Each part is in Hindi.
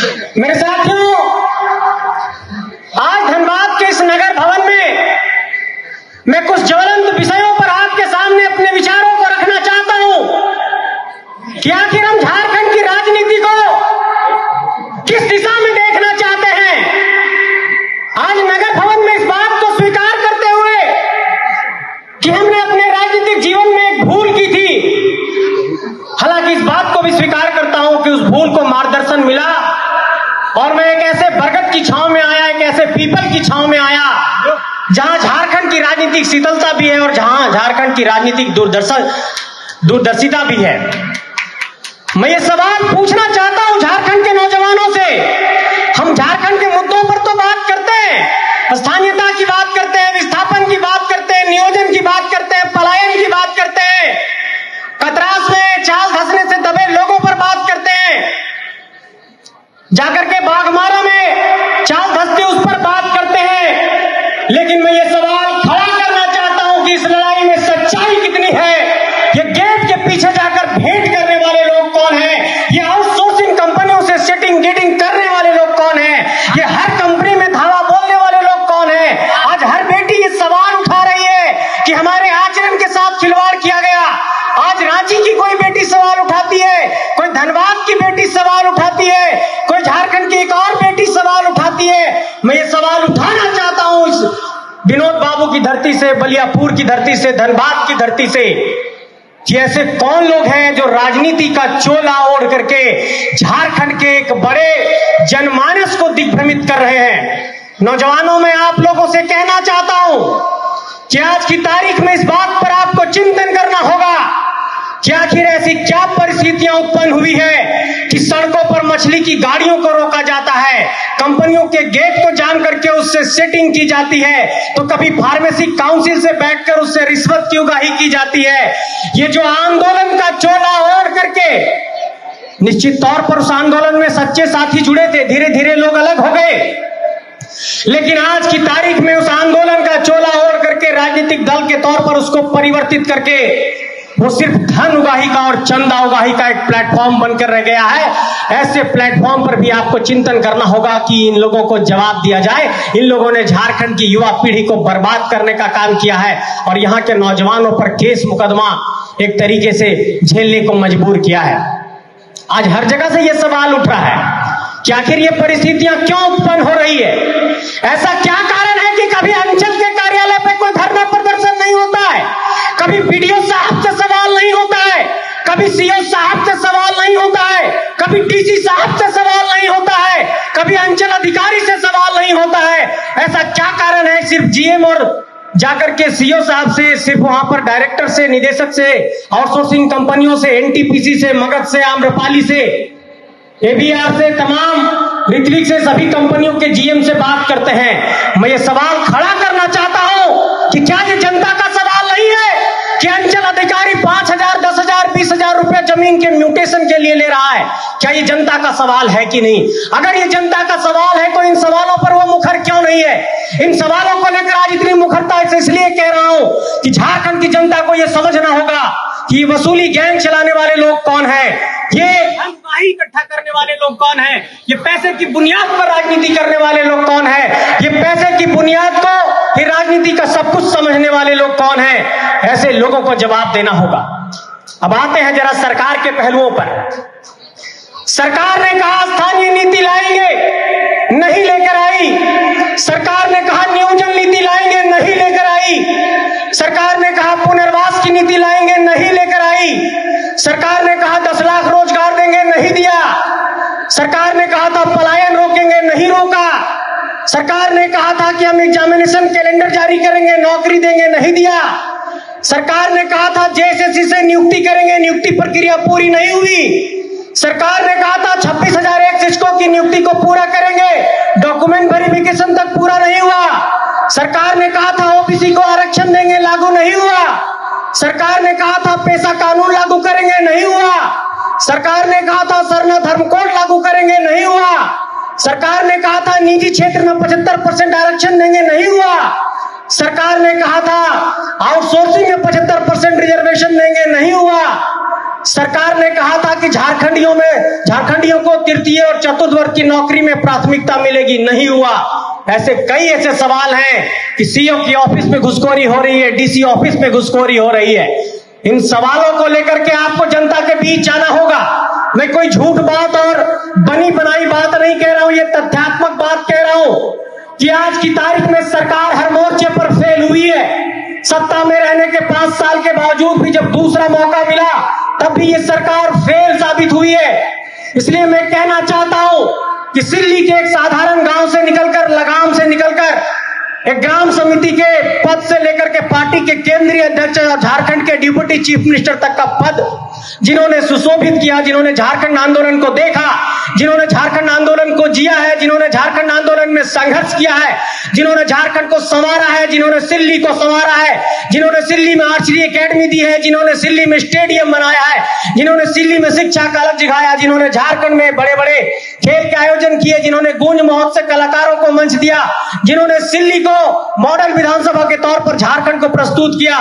मेरे साथियों, आज धनबाद के इस नगर भवन में मैं कुछ ज्वलंत विषयों पर आपके सामने अपने विचारों को रखना चाहता हूं कि आखिर हम झारखंड की राजनीति को किस दिशा में देखना चाहते हैं। आज नगर भवन में इस बात को स्वीकार करते हुए कि हमने अपने राजनीतिक जीवन में एक भूल की थी, हालांकि इस बात को भी स्वीकार करता हूं कि उस भूल को मार्गदर्शन मिला और मैं एक ऐसे बरगद की छांव में आया, एक ऐसे पीपल की छांव में आया जहां झारखंड की राजनीतिक शीतलता भी है और जहां झारखंड की राजनीतिक दूरदर्शिता भी है। मैं ये सवाल पूछना चाहता हूं झारखंड के नौजवानों से। हम झारखंड के मुद्दों पर तो बात करते हैं, स्थानीयता की बात करते हैं, विस्थापन की बात करते हैं, नियोजन की बात करते हैं, पलायन की बात करते हैं, कतरास में चाल धंसने से दबे लोगों पर बात करते हैं, जाकर के बाघमारा में चाल धंसते उस पर बात करते हैं। लेकिन मैं ये सवाल खड़ा करना चाहता हूं कि इस लड़ाई में सच्चाई कितनी है। ये गेट के पीछे जाकर भेंट करने वाले लोग कौन हैं? ये आउटसोर्सिंग कंपनियों से सेटिंग गेटिंग करने वाले लोग कौन हैं? ये हर कंपनी में धावा बोलने वाले लोग कौन हैं? आज हर बेटी ये सवाल उठा रही है कि हमारे आचरण के साथ खिलवाड़ किया गया। आज रांची की कोई बेटी सवाल उठाती है, कोई धनबाद की बेटी सवाल उठाती है, कोई झारखंड की एक और बेटी सवाल उठाती है। मैं ये सवाल उठाना चाहता हूं इस विनोद बाबू की धरती से, बलियापुर की धरती से, धनबाद की धरती से कि ऐसे कौन लोग हैं जो राजनीति का चोला ओढ़ करके झारखंड के एक बड़े जनमानस को दिग्भ्रमित कर रहे हैं। नौजवानों में आप लोगों से कहना चाहता हूं कि आज की तारीख में इस बात पर आपको चिंतन करना होगा कि आखिर ऐसी क्या परिस्थितियां उत्पन्न हुई है कि सड़कों पर मछली की गाड़ियों को रोका जाता है, कंपनियों के गेट को जान करके उससे सेटिंग की जाती है, तो कभी फार्मेसी काउंसिल से बैठकर उससे रिश्वत की उगाही की जाती है। ये जो आंदोलन का चोला ओढ़ करके, निश्चित तौर पर उस आंदोलन में सच्चे साथी जुड़े थे, धीरे धीरे लोग अलग हो गए, लेकिन आज की तारीख में उस आंदोलन का चोला ओढ़ करके राजनीतिक दल के तौर पर उसको परिवर्तित करके वो सिर्फ धन उगाही का और चंदा उगाही का एक प्लेटफॉर्म बनकर रह गया है। ऐसे प्लेटफॉर्म पर भी आपको चिंतन करना होगा कि इन लोगों को जवाब दिया जाए। इन लोगों ने झारखंड की युवा पीढ़ी को बर्बाद करने का काम किया है और यहाँ के नौजवानों पर केस मुकदमा एक तरीके से झेलने को मजबूर किया है। आज हर जगह से यह सवाल उठ रहा है कि आखिर ये परिस्थितियां क्यों उत्पन्न हो रही है। ऐसा क्या कारण है कि कभी अंचल के कार्यालय पे कोई धरना प्रदर्शन नहीं होता है, कभी बीडीओ साहब से सवाल नहीं होता है, कभी सीओ साहब से सवाल नहीं होता है, कभी डीसी साहब से सवाल नहीं होता है, कभी अंचल अधिकारी से सवाल नहीं होता है। ऐसा क्या कारण है? सिर्फ जीएम और जाकर के सीओ साहब से, सिर्फ वहां पर डायरेक्टर से, निदेशक से, आउटसोर्सिंग कंपनियों से, एनटीपीसी से, मगध से, आम्रपाली से, एबीआर से, तमाम ऋत्विक से, सभी कंपनियों के जीएम से बात करते हैं। मैं ये सवाल खड़ा करना चाहता हूं कि क्या ये जनता का सवाल नहीं है कि अंचल अधिकारी 5,000, 10,000, 20,000 रुपए जमीन के म्यूटेशन के लिए ले रहा है? क्या ये जनता का सवाल है कि नहीं? अगर ये जनता का सवाल है तो इन सवालों पर वो मुखर क्यों नहीं है? इन सवालों को लेकर आज इतनी मुखरता इसलिए कह रहा हूं कि झारखंड की जनता को यह समझना होगा कि ये वसूली गैंग चलाने वाले लोग कौन है, ये इकट्ठा करने वाले लोग कौन हैं, ये पैसे की बुनियाद पर राजनीति करने वाले लोग कौन हैं, ये पैसे की बुनियाद को ही राजनीति का सब कुछ समझने वाले लोग कौन हैं। ऐसे लोगों को जवाब देना होगा। अब आते हैं जरा सरकार के पहलुओं पर। सरकार ने कहा स्थानीय नीति लाएंगे, नहीं लेकर आई। सरकार ने कहा नियोजन नीति लाएंगे, नहीं लेकर आई। सरकार ने कहा पुनर्वास की नीति लाएंगे, नहीं लेकर आई। सरकार ने कहा 10 लाख रोजगार देंगे, नहीं दिया। सरकार ने कहा था पलायन रोकेंगे, नहीं रोका। सरकार ने कहा था कि हम एग्जामिनेशन कैलेंडर जारी करेंगे, नौकरी देंगे, नहीं दिया। सरकार ने कहा था जेएसएससी से नियुक्ति करेंगे, नियुक्ति प्रक्रिया पूरी नहीं हुई। सरकार ने कहा था 26,000 शिक्षकों की नियुक्ति को पूरा करेंगे, डॉक्यूमेंट वेरिफिकेशन तक पूरा नहीं हुआ। सरकार ने कहा था ओबीसी को आरक्षण देंगे, लागू नहीं हुआ। सरकार ने कहा था पेशा कानून लागू करेंगे, नहीं हुआ। सरकार ने कहा था सरना धर्म कोड लागू करेंगे, नहीं हुआ। सरकार ने कहा था निजी क्षेत्र में 75% आरक्षण देंगे, नहीं हुआ। सरकार ने कहा था आउटसोर्सिंग में 75% रिजर्वेशन देंगे, नहीं हुआ। सरकार ने कहा था कि झारखंडियों को तृतीय और चतुर्थ वर्ग की नौकरी में प्राथमिकता मिलेगी, नहीं हुआ। कई ऐसे सवाल हैं कि सीओ की ऑफिस में घुसखोरी हो रही है, डीसी ऑफिस में घुसखोरी हो रही है। इन सवालों को लेकर के आपको जनता के बीच जाना होगा। मैं कोई झूठ बात और बनी बनाई बात नहीं कह रहा हूं, ये तथ्यात्मक बात कह रहा हूं कि आज की तारीख में सरकार हर मोर्चे पर फेल हुई है। सत्ता में रहने के 5 साल के बावजूद भी जब दूसरा मौका मिला तब भी ये सरकार फेल साबित हुई है। इसलिए मैं कहना चाहता हूं कि सिल्ली के एक साधारण गांव से निकलकर, लगाम से निकलकर, एक ग्राम समिति के पद से लेकर के पार्टी के केंद्रीय अध्यक्ष और झारखंड के डिप्टी चीफ मिनिस्टर तक का पद जिन्होंने सुशोभित किया, जिन्होंने झारखंड आंदोलन को देखा, जिन्होंने झारखंड आंदोलन को जिया है, जिन्होंने झारखंड आंदोलन में संघर्ष किया है, जिन्होंने झारखंड को संवारा है, जिन्होंने सिल्ली को संवारा है, जिन्होंने सिल्ली में आर्चरी एकेडमी दी है, जिन्होंने सिल्ली में स्टेडियम बनाया है, जिन्होंने सिल्ली में शिक्षा का अलग जगाया, जिन्होंने झारखंड में बड़े बड़े खेल के आयोजन किए, जिन्होंने गूंज महोत्सव कलाकारों को मंच दिया, जिन्होंने सिल्ली को मॉडल विधानसभा के तौर पर झारखंड को प्रस्तुत किया,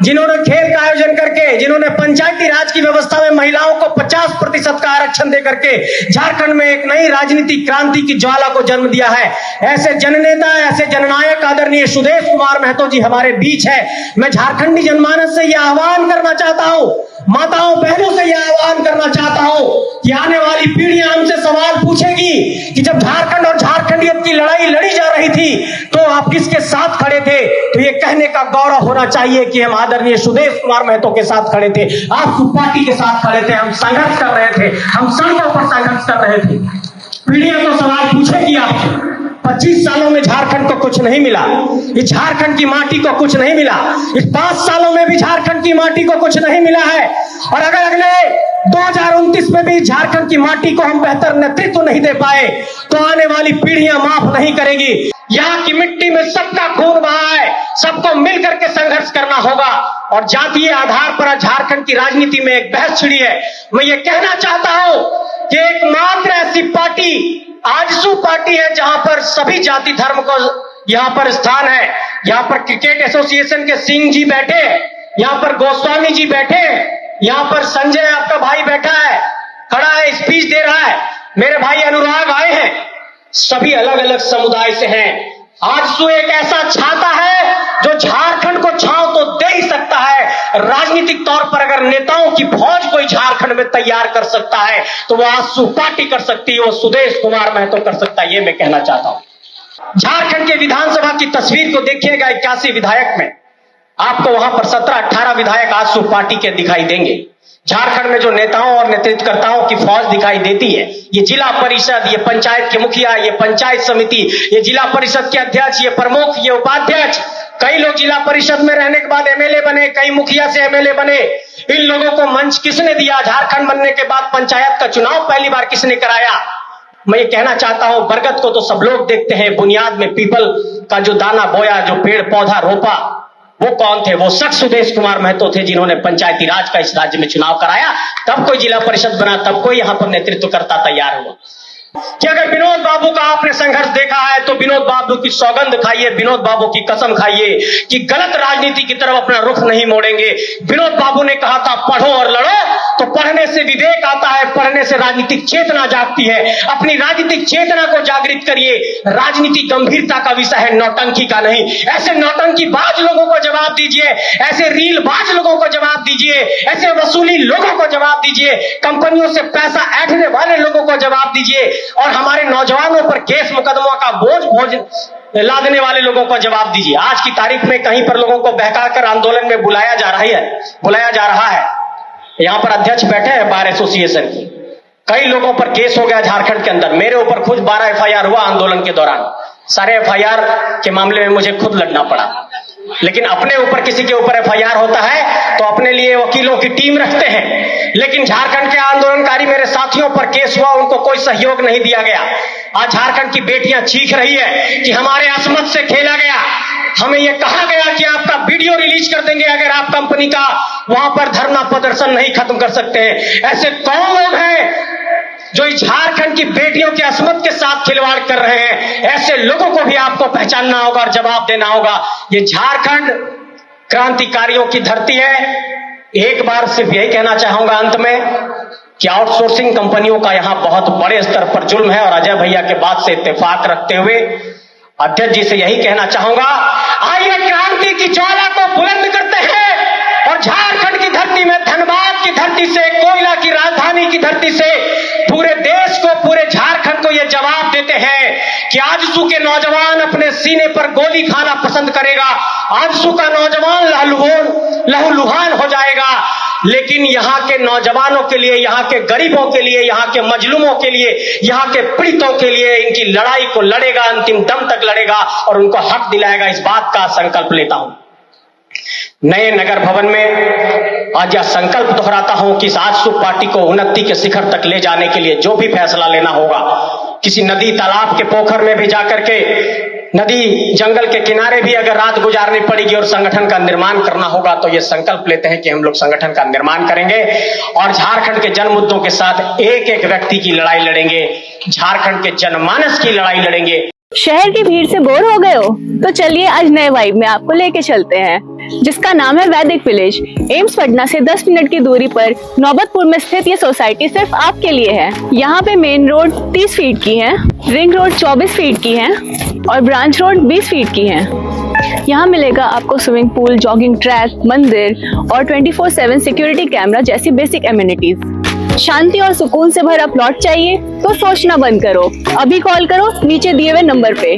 जिन्होंने खेल का आयोजन करके, जिन्होंने पंचायती राज की व्यवस्था में महिलाओं को 50% का आरक्षण देकर के झारखंड में एक नई राजनीतिक क्रांति की ज्वाला को जन्म दिया है। ऐसे जननेता, ऐसे जननायक आदरणीय सुदेश कुमार महतो जी हमारे बीच है। मैं झारखंडी जनमानस से यह आह्वान करना चाहता हूं, माताओं बहनों से यह आह्वान करना चाहता हूं कि आने वाली पीढ़ियां हमसे सवाल पूछेगी कि जब झारखंड और झारखंडियत की लड़ाई लड़ी जा रही थी तो आप किसके साथ खड़े थे। तो ये कहने का गौरव होना चाहिए कि हम आदरणीय सुदेश कुमार महतो के साथ खड़े थे, आप पार्टी के साथ खड़े थे, हम संघर्ष कर रहे थे, हम सड़कों पर संघर्ष कर रहे थे। पीढ़ियां तो सवाल पूछेगी आपसे। 25 सालों में झारखंड को कुछ नहीं मिला, इस झारखंड की माटी को कुछ नहीं मिला, इस 5 सालों में भी झारखंड की माटी को कुछ नहीं मिला है। और अगर अगले 2029 में भी झारखंड की माटी को हम बेहतर नेतृत्व नहीं दे पाए तो आने वाली पीढ़ियां माफ नहीं करेगी। यहाँ की मिट्टी में सबका खून बहा है, सबको मिलकर के संघर्ष करना होगा। और जातीय आधार पर झारखंड की राजनीति में एक बहस छिड़ी है। मैं ये कहना चाहता हूं कि एकमात्र ऐसी पार्टी आजसू पार्टी है जहां पर सभी जाति धर्म को यहां पर स्थान है। यहां पर क्रिकेट एसोसिएशन के सिंह जी बैठे, यहां पर गोस्वामी जी बैठे, यहां पर संजय आपका भाई बैठा है, खड़ा है, स्पीच दे रहा है, मेरे भाई अनुराग आए हैं, सभी अलग अलग समुदाय से हैं। आजसू एक ऐसा छाता है जो झारखंड को छांव तो दे ही सकता है। राजनीतिक तौर पर अगर नेताओं की फौज कोई झारखंड में तैयार कर सकता है तो वो आजसू पार्टी कर सकती है, वो सुदेश कुमार महतो कर सकता है। ये मैं कहना चाहता हूं। झारखंड के विधानसभा की तस्वीर को देखिएगा, 81 विधायक में आपको वहां पर 17-18 विधायक आजसू पार्टी के दिखाई देंगे। झारखंड में जो नेताओं और नेतृत्वकर्ताओं की फौज दिखाई देती है, ये जिला परिषद, ये पंचायत के मुखिया, ये पंचायत समिति, ये जिला परिषद के अध्यक्ष, ये प्रमुख, ये उपाध्यक्ष, कई लोग जिला परिषद में रहने के बाद एमएलए बने, कई मुखिया से एमएलए बने। इन लोगों को मंच किसने दिया? झारखंड बनने के बाद पंचायत का चुनाव पहली बार किसने कराया? मैं ये कहना चाहता हूं, बरगद को तो सब लोग देखते हैं, बुनियाद में पीपल का जो दाना बोया, जो पेड़ पौधा रोपा, वो कौन थे? वो शख्स सुदेश कुमार महतो थे जिन्होंने पंचायती राज का इस राज्य में चुनाव कराया, तब कोई जिला परिषद बना, तब कोई यहां पर नेतृत्वकर्ता तैयार हुआ। कि अगर विनोद बाबू का आपने संघर्ष देखा है तो विनोद बाबू की सौगंध खाइए, विनोद बाबू की कसम खाइए कि गलत राजनीति की तरफ अपना रुख नहीं मोड़ेंगे। विनोद बाबू ने कहा था पढ़ो और लड़ो, तो पढ़ने से विवेक आता है, पढ़ने से राजनीतिक चेतना जागती है। अपनी राजनीतिक चेतना को जागृत करिए। राजनीति गंभीरता का विषय है, नौटंकी का नहीं। ऐसे नौटंकी बाज लोगों को जवाब दीजिए, ऐसे रील बाज लोगों को जवाब दीजिए, ऐसे वसूली लोगों को जवाब दीजिए, कंपनियों से पैसा ऐंठने वाले लोगों को जवाब दीजिए, और हमारे नौजवानों पर केस मुकदमा का बोझ लादने वाले लोगों को जवाब दीजिए। आज की तारीख में कहीं पर लोगों को बहकाकर आंदोलन में बुलाया जा रहा है। यहां पर अध्यक्ष बैठे हैं बार एसोसिएशन की, कई लोगों पर केस हो गया झारखंड के अंदर। मेरे ऊपर खुद 12 एफआईआर हुआ आंदोलन के दौरान। सारे एफआईआर के मामले में मुझे खुद लड़ना पड़ा। लेकिन अपने ऊपर किसी के ऊपर एफआईआर होता है तो अपने लिए वकीलों की टीम रखते हैं। लेकिन झारखंड के आंदोलनकारी मेरे साथियों पर केस हुआ, उनको कोई सहयोग नहीं दिया गया। आज झारखंड की बेटियां चीख रही है कि हमारे अस्मत से खेला गया। हमें यह कहा गया कि आपका वीडियो रिलीज कर देंगे अगर आप कंपनी का वहां पर धरना प्रदर्शन नहीं खत्म कर सकते हैं। ऐसे कौन लोग हैं जो इस झारखंड की बेटियों के अस्मत के साथ खिलवाड़ कर रहे हैं? ऐसे लोगों को भी आपको पहचानना होगा और जवाब देना होगा। ये झारखंड क्रांतिकारियों की धरती है, एक बार सिर्फ यही कहना चाहूंगा अंत में कि आउटसोर्सिंग कंपनियों का यहां बहुत बड़े स्तर पर जुल्म है, और अजय भैया के बात से इत्तेफाक रखते हुए अध्यक्ष जी से यही कहना चाहूंगा, आइए क्रांति की ज्वाला को बुलंद करते हैं और झारखंड की धरती में, धनबाद की धरती से, कोयला की राजधानी की धरती से पूरे देश को, पूरे झारखंड को यह जवाब देते हैं कि आजसू के नौजवान अपने सीने पर गोली खाना पसंद करेगा, आजसू का नौजवान लहूलुहान हो जाएगा, लेकिन यहाँ के नौजवानों के लिए, यहाँ के गरीबों के लिए, यहाँ के मजलूमों के लिए, यहाँ के पीड़ितों के लिए इनकी लड़ाई को लड़ेगा, अंतिम दम तक लड़ेगा और उनको हक दिलाएगा। इस बात का संकल्प लेता हूं। नए नगर भवन में आज यह संकल्प दोहराता हूं कि इस आजसू पार्टी को उन्नति के शिखर तक ले जाने के लिए जो भी फैसला लेना होगा, किसी नदी तालाब के पोखर में भी जाकर के, नदी जंगल के किनारे भी अगर रात गुजारनी पड़ेगी और संगठन का निर्माण करना होगा, तो ये संकल्प लेते हैं कि हम लोग संगठन का निर्माण करेंगे और झारखंड के जन मुद्दों के साथ एक एक व्यक्ति की लड़ाई लड़ेंगे, झारखंड के जनमानस की लड़ाई लड़ेंगे। शहर की भीड़ से बोर हो गए हो? तो चलिए आज नए वाइब में आपको लेके चलते हैं, जिसका नाम है वैदिक विलेज। एम्स पटना से 10 मिनट की दूरी पर नौबतपुर में स्थित ये सोसाइटी सिर्फ आपके लिए है। यहाँ पे मेन रोड 30 फीट की है, रिंग रोड 24 फीट की है और ब्रांच रोड 20 फीट की है। यहाँ मिलेगा आपको स्विमिंग पूल, जॉगिंग ट्रैक, मंदिर और 24/7 सिक्योरिटी कैमरा जैसी बेसिक एमिनिटीज। शांति और सुकून से भरा प्लॉट चाहिए तो सोचना बंद करो, अभी कॉल करो नीचे दिए हुए नंबर पे।